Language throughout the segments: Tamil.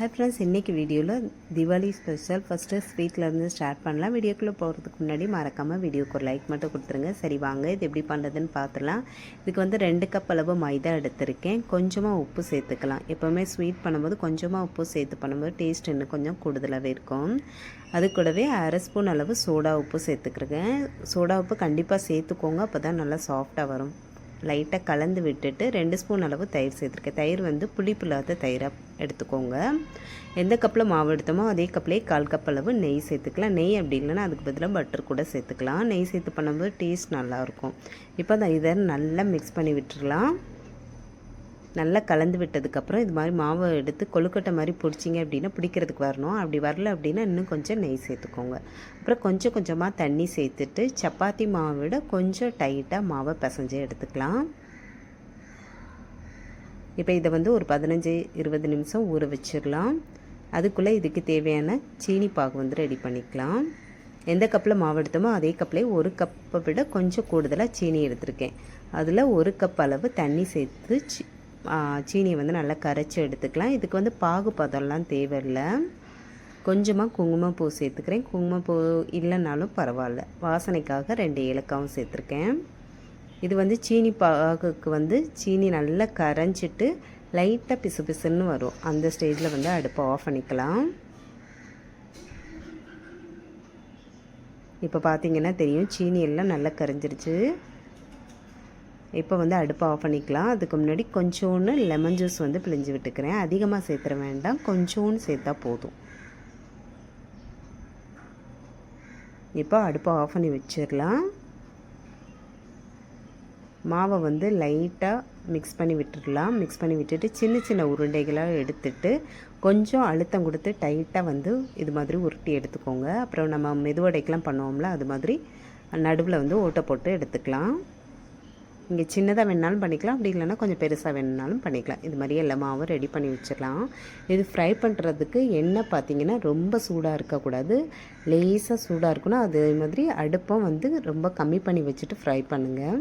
ஹாய் ஃப்ரெண்ட்ஸ், இன்றைக்கி வீடியோவில் தீபாவளி ஸ்பெஷல் ஃபஸ்ட்டு ஸ்வீட்லேருந்து ஸ்டார்ட் பண்ணலாம். வீடியோக்குள்ளே போகிறதுக்கு முன்னாடி மறக்காமல் வீடியோக்கு ஒரு லைக் மட்டும் கொடுத்துருங்க. சரி வாங்க, இது எப்படி பண்ணுறதுன்னு பார்த்துலாம். இதுக்கு வந்து 2 கப் அளவு மைதா எடுத்திருக்கேன். கொஞ்சமாக உப்பு சேர்த்துக்கலாம். எப்போவுமே ஸ்வீட் பண்ணும்போது கொஞ்சமாக உப்பு சேர்த்து பண்ணும்போது டேஸ்ட் இன்னும் கொஞ்சம் கூடுதலாகவே இருக்கும். அது கூடவே 1/2 ஸ்பூன் அளவு சோடா உப்பு சேர்த்துக்கிறேன். சோடா உப்பு கண்டிப்பாக சேர்த்துக்கோங்க, அப்போ தான் நல்லா சாஃப்டாக வரும். லைட்டாக கலந்து விட்டுட்டு 2 ஸ்பூன் அளவு தயிர் சேர்த்துருக்கேன். தயிர் வந்து புளிப்பு இல்லாத தயிராக எடுத்துக்கோங்க. எந்த கப்பில் மாவு எடுத்தோமோ அதே கப்லேயே 1/4 கப் அளவு நெய் சேர்த்துக்கலாம். நெய் அப்படி இல்லைன்னா அதுக்கு பதிலாக பட்டர் கூட சேர்த்துக்கலாம். நெய் சேர்த்து பண்ணும்போது டேஸ்ட் நல்லாயிருக்கும். இப்போ இதை நல்லா மிக்ஸ் பண்ணி விட்டுடலாம். நல்லா கலந்து விட்டதுக்கப்புறம் இது மாதிரி மாவை எடுத்து கொழுக்கட்டை மாதிரி பிடிச்சிங்க அப்படின்னா பிடிக்கிறதுக்கு வரணும். அப்படி வரல அப்படின்னா இன்னும் கொஞ்சம் நெய் சேர்த்துக்கோங்க. அப்புறம் கொஞ்சம் கொஞ்சமாக தண்ணி சேர்த்துட்டு சப்பாத்தி மாவை விட கொஞ்சம் டைட்டாக மாவை பிசைஞ்சு எடுத்துக்கலாம். இப்போ இதை வந்து ஒரு 15-20 நிமிஷம் ஊற வச்சிடலாம். அதுக்குள்ளே இதுக்கு தேவையான சீனி பாகு வந்து ரெடி பண்ணிக்கலாம். எந்த கப்பில் மாவு எடுத்தோமோ அதே கப்லேயே 1 கப்பை விட கொஞ்சம் கூடுதலாக சீனி எடுத்திருக்கேன். அதில் 1 கப் அளவு தண்ணி சேர்த்து சீனியை வந்து நல்லா கரைச்சி எடுத்துக்கலாம். இதுக்கு வந்து பாகு பதம்லாம் தேவையில்லை. கொஞ்சமாக குங்குமப்பூ சேர்த்துக்கிறேன். குங்குமப்பூ இல்லைனாலும் பரவாயில்ல, வாசனைக்காக 2 ஏலக்காவும் சேர்த்துருக்கேன். இது வந்து சீனி பாகுக்கு வந்து சீனி நல்லா கரைஞ்சிட்டு லைட்டாக பிசு பிசுன்னு வரும். அந்த ஸ்டேஜில் வந்து அடுப்பை ஆஃப் பண்ணிக்கலாம். இப்போ பார்த்தீங்கன்னா தெரியும், சீனி எல்லாம் நல்லா கரைஞ்சிருச்சு. இப்போ வந்து அடுப்பை ஆஃப் பண்ணிக்கலாம். அதுக்கு முன்னாடி கொஞ்சோன்னு லெமன் ஜூஸ் வந்து பிழிஞ்சு விட்டுக்கிறேன். அதிகமாக சேர்த்துற வேண்டாம், கொஞ்சோன்னு சேர்த்தா போதும். இப்போ அடுப்பை ஆஃப் பண்ணி வச்சிடலாம். மாவை வந்து லைட்டாக மிக்ஸ் பண்ணி விட்டுடலாம். மிக்ஸ் பண்ணி விட்டுட்டு சின்ன சின்ன உருண்டைகளாக எடுத்துட்டு கொஞ்சம் அழுத்தம் கொடுத்து டைட்டாக வந்து இது மாதிரி உருட்டி எடுத்துக்கோங்க. அப்புறம் நம்ம மெதுவடைக்கெலாம் பண்ணுவோம்ல, அது மாதிரி நடுவில் வந்து ஓட்டை போட்டு எடுத்துக்கலாம். இங்கே சின்னதாக வேணுனாலும் பண்ணிக்கலாம், அப்படி இல்லைன்னா கொஞ்சம் பெருசாக வேணுனாலும் பண்ணிக்கலாம். இது மாதிரி எல்லா மாவும் ரெடி பண்ணி வச்சிடலாம். இது ஃப்ரை பண்ணுறதுக்கு எண்ணெய் பார்த்திங்கன்னா ரொம்ப சூடாக இருக்கக்கூடாது, லேசாக சூடாக இருக்கணும். அதே மாதிரி அடுப்பம் வந்து ரொம்ப கம்மி பண்ணி வச்சுட்டு ஃப்ரை பண்ணுங்கள்.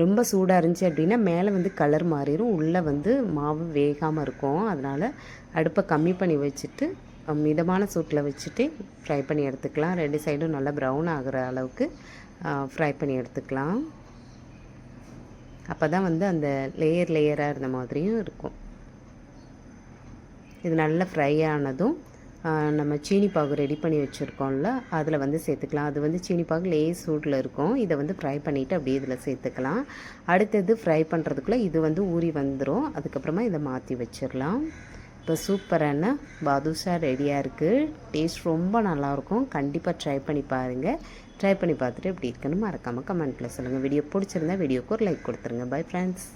ரொம்ப சூடாக இருந்துச்சு அப்படின்னா மேலே வந்து கலர் மாறிடும், உள்ளே வந்து மாவு வேகாமல் இருக்கும். அதனால் அடுப்பை கம்மி பண்ணி வச்சுட்டு மிதமான சூட்டில் வச்சுட்டு ஃப்ரை பண்ணி எடுத்துக்கலாம். 2 சைடும் நல்லா ப்ரௌன் ஆகிற அளவுக்கு ஃப்ரை பண்ணி எடுத்துக்கலாம். அப்போ தான் வந்து அந்த லேயராக இருந்த மாதிரியும் இருக்கும். இது நல்லா ஃப்ரை ஆனதும் நம்ம சீனி பாகு ரெடி பண்ணி வச்சுருக்கோம்ல, அதில் வந்து சேர்த்துக்கலாம். அது வந்து சீனி பாகு லேஸ் சூட்டில் இருக்கும். இதை வந்து ஃப்ரை பண்ணிவிட்டு அப்படியே இதில் சேர்த்துக்கலாம். அடுத்தது ஃப்ரை பண்ணுறதுக்குள்ளே இது வந்து ஊறி வந்துடும். அதுக்கப்புறமா இதை மாற்றி வச்சிடலாம். இப்போ சூப்பரான பாதுஷா ரெடியாக இருக்குது. டேஸ்ட் ரொம்ப நல்லாயிருக்கும். கண்டிப்பாக ட்ரை பண்ணி பாருங்கள். ட்ரை பண்ணி பார்த்துட்டு எப்படி இருக்குன்னு மறக்காமல் கமெண்ட்டில் சொல்லுங்கள். வீடியோ பிடிச்சிருந்தா வீடியோக்கு ஒரு லைக் கொடுத்துருங்க. Bye friends.